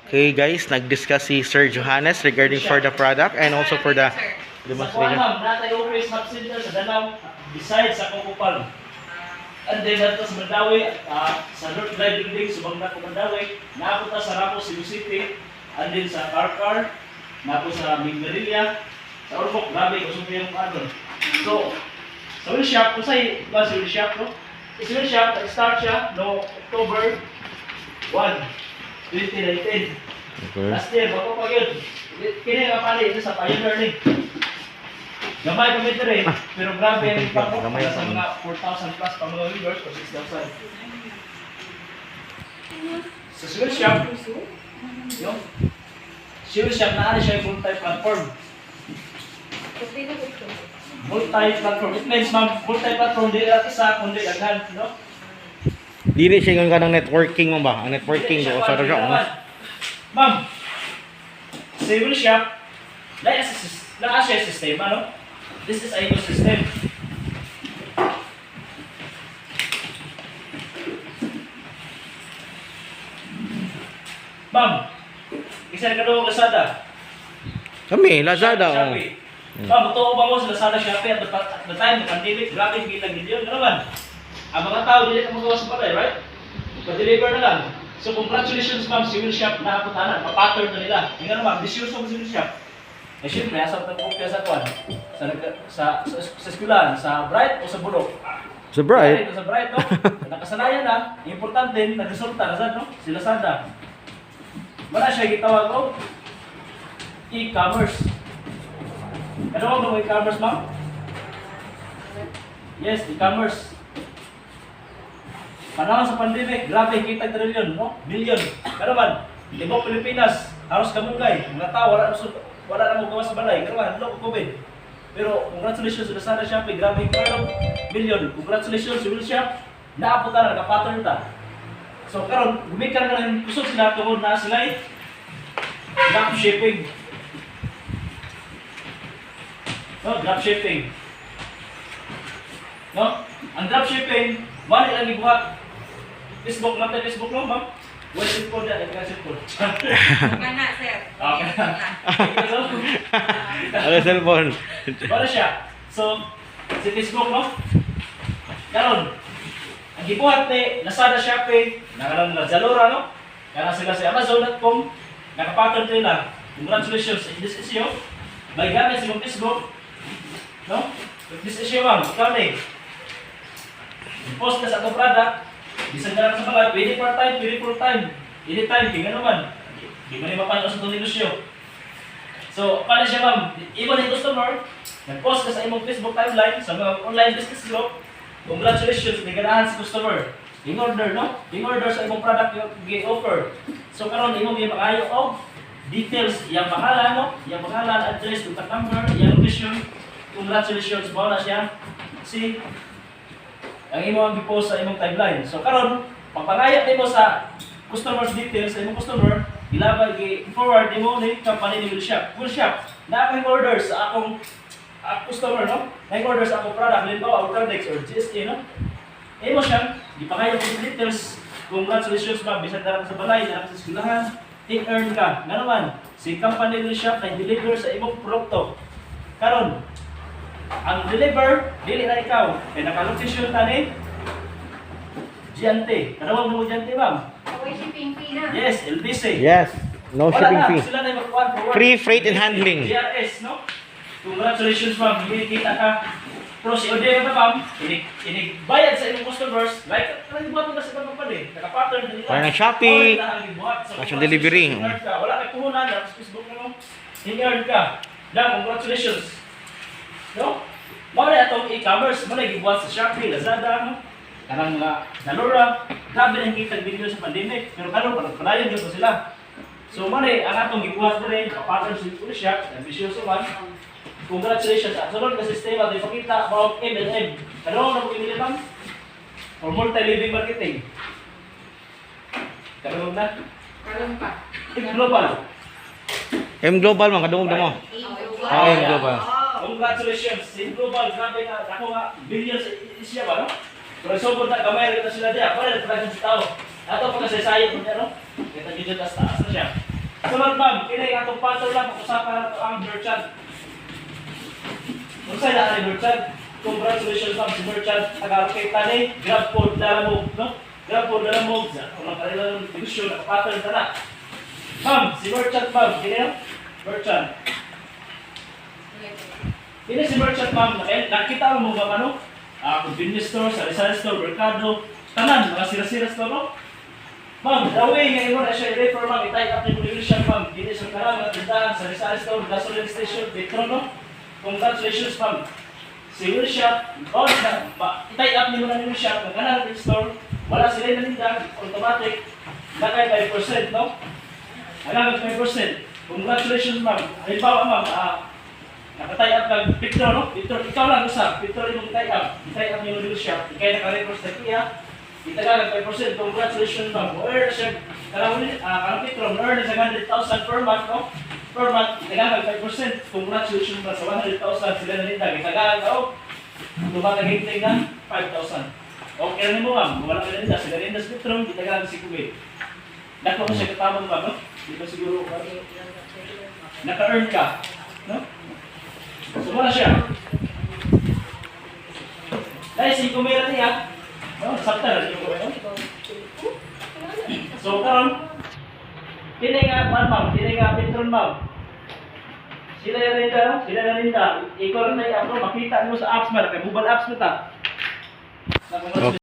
Okay guys, nag-discuss si Sir Johannes regarding for the product and also for the Sa kuwan demonstration. ma'am, natay office map center sa Danau, beside sa Kokopal. And then nato sa Mandawi, sa North Drive Building, sa Bangda ko Mandawi, napunta sa Ramos, Cebu City, and then sa Carcar, napo sa Minglarilla, sa Ormoc, grabe, kusog yung ano. So, sa wheel shop, kung sa'yo ba sa wheel shop, no? Sa wheel shop, nag-start siya no October 1, 2019. Okay. Last year, bago pa yun. Kini nga pala ito sa Pioneer ni. Gamay kami ito rin, pero grabe ang impact ko. Gamay Sa pa. mga 4,000 plus pang mga viewers o 6,000. Sa Swill Shop, yung Swill Shop na ano siya yung multi-platform. Multi-platform. It means ma'am, multi-platform, di lang isa, kundi daghan, no? Dili siya yung kanang networking mo ba? Ang networking do sa siya. Ma'am, sa Swill Shop, lahat siya sistema, no? This is a ecosystem. Ma'am, isa ka daw Lazada. Kami, Lazada. Oh. Shopee. Ma'am, totoo ba mo sa Lazada, Shopee at the time ng pandemic, grabe yung kita yun. Ano naman? Ang mga tao, dili ka magawa sa palay, right? Pa-deliver na lang. So, congratulations ma'am, si Will Shop na kaputanan. Pa-pattern na nila. Yung ano ma'am, disyuso mo si Will Shop. Eh, syempre, asap na kopya sa kwan. Sa eskwelahan, sa Bright o sa Bulok? So bright. Sa Bright, no? Nakasanayan na, importante, nagresulta, no? Si Lazada. Wala siya gitawag ko, e-commerce. Ano ang mga e-commerce, ma'am? Yes, e-commerce. Panahon sa pandemic, grabe, kita trilyon, no? Billion. Pero man, Libok Pilipinas, halos kamungay, mga tao, wala na mo gawa sa balay, pero man, loko COVID. Pero congratulations sa Lazada Shopee, grabe yung parang billion. Congratulations sa Will Shop, naaputan na, nakapattern ta. So karon gumikan na lang kusog sila tungod na sila drop shipping. No, drop shipping. No? Ang drop shipping, wala lang ibuhat. Facebook lang tayo, Facebook lang, ma'am. Wala cellphone na, ikaw cellphone. Mana, sir. Okay. Ano cellphone? Wala siya. So, si Facebook, no? Karon, ang gibuhat ni Lazada Shopee, nakalang Zalora, no? Kaya sila sa Amazon.com, nakapattern nila. Congratulations, this is you. May gamit sa Facebook, no? This is you, ma'am. Ikaw na post ka sa itong product, bisan ka lang sa mga, pwede part-time, pwede full-time. Anytime, tingnan naman. Di ba ni mapanood sa itong negosyo? So, paano siya, ma'am? Iwan yung customer, nag-post ka sa imong Facebook timeline, sa mga online business group, congratulations, may ganahan si customer. In-order, no? In-order sa imong product yung i-offer. So, karon imong yung makayo o details, yung pangalan, no? Yung pangalan, address, contact number, yung location. Congratulations, mo na siya. Si ang imong i-post sa imong timeline. So, karon pagpangayat nimo sa customer's details sa imong customer, ilabay i-forward nimo ni company ni Will Shop. Will Shop, na akong orders sa akong customer, no? Na-order sa akong product, limbawa, Ultradex or GSA, no? Imo siya, ipangayat mo details. Congratulations ma'am, bisan darang sa balay, darang sa eskwelahan, in-earn ka. Nga naman, si company Will Shop na deliver sa imong produkto. Karon, ang deliver, dili na ikaw. Kaya naka-location ta ni Giante. Kanawag mo Giante, ma'am? Away shipping fee na. Yes, LBC. Yes. No Wala shipping na, fee. sila na yung magkuhan forward. Free freight and handling. GRS, no? Congratulations, ma'am. Hindi kita ka. Pero si Odeo na, ma'am, inigbayad sa inyong customers. Like, nag-ibuhat mo na sa ibang company. Naka-pattern na nila. Parang ng Shopee. Wala na nag-ibuhat. So, Cash on delivery. in-earn ka. Wala kay puhunan. Sa Facebook na, no? In-earn ka. Na, congratulations. No? Mga na itong e-commerce. Mga nag-ibuhat sa Shopee, Lazada, no? Karang mga Zalora. Grabe na kita video sa pandemic. Pero karon panayon yun po sila. So, mga ang atong gibuhat na rin. Pattern sa Will Shop. Ambisyoso man. Congratulations. At sunod na sistema, ito ipakita about MLM. Ano na po imili, ma'am? Or multi-living marketing. Karong na? Karon pa. Global. M Global man kadungog mo. Ah, M Global. Congratulations. Si Global, grabe nga. Ako nga, billions siya ba, no? Pero sobra na, kamay rin na sila diya. Para na sa tao. Ato pa kasi sayang niya, no? Kita dito taas na siya. Sunod ma'am, kini atong patol lang pag-usapan nato ang merchant. Unsay na ni merchant? Congratulations ma'am si merchant nag-allocate tani grab food na mo, no? Grab food na mo sa kung kanilang negosyo nakapatol na na. Ma'am, si merchant ma'am, kini merchant. Kini si merchant ma'am, nakita mo ba ano? Convenience store, sari-sari store, merkado, tanan, mga sira-sira store, no? Ma'am, the way nga imo na siya i-refer ma'am, i-tie up ni Motivation ma'am, dito sa karang at tindahan, sari-sari store, gasoline station, Petro, no? Congratulations ma'am. Si Will Shop, i-tie up ni mo na ni Will Shop, nagkanan ng store, wala sila na nindag, automatic, nakay 5%, no? Halagang 5%. Congratulations ma'am. Halimbawa ma'am, nakatay up kag Petro, no? Petro, ikaw lang usap. Petro yung tie up. I-tie up yung Will Shop. Ikay naka-reverse na kiya. Itagalan 5%. Congratulations ma'am. Earn na siya. Karang Petro, earn na siya 100,000 per month, no? Per month, itagalan 5%. Congratulations ma'am sa 100,000. Sila na nindag. Itagalan ka, oh. Tumataging na 5,000. Okay na mo ma'am. Wala ka na nindag. Sila rin na sa Petro. Itagalan si Kubay. Dako mo siya katamang ma'am, no? Dito siguro, naka-earn ka, no? So, wala siya. Dahil si kumira niya, no? Sakta na siya kumira. So, karon, kini nga, ma'am, kini nga, Petron, ma'am. Sila na rinda, no? Sila na rinda. Ikaw rin na i-upload, makita mo sa apps, ma'am. Kaya mobile apps mo ta.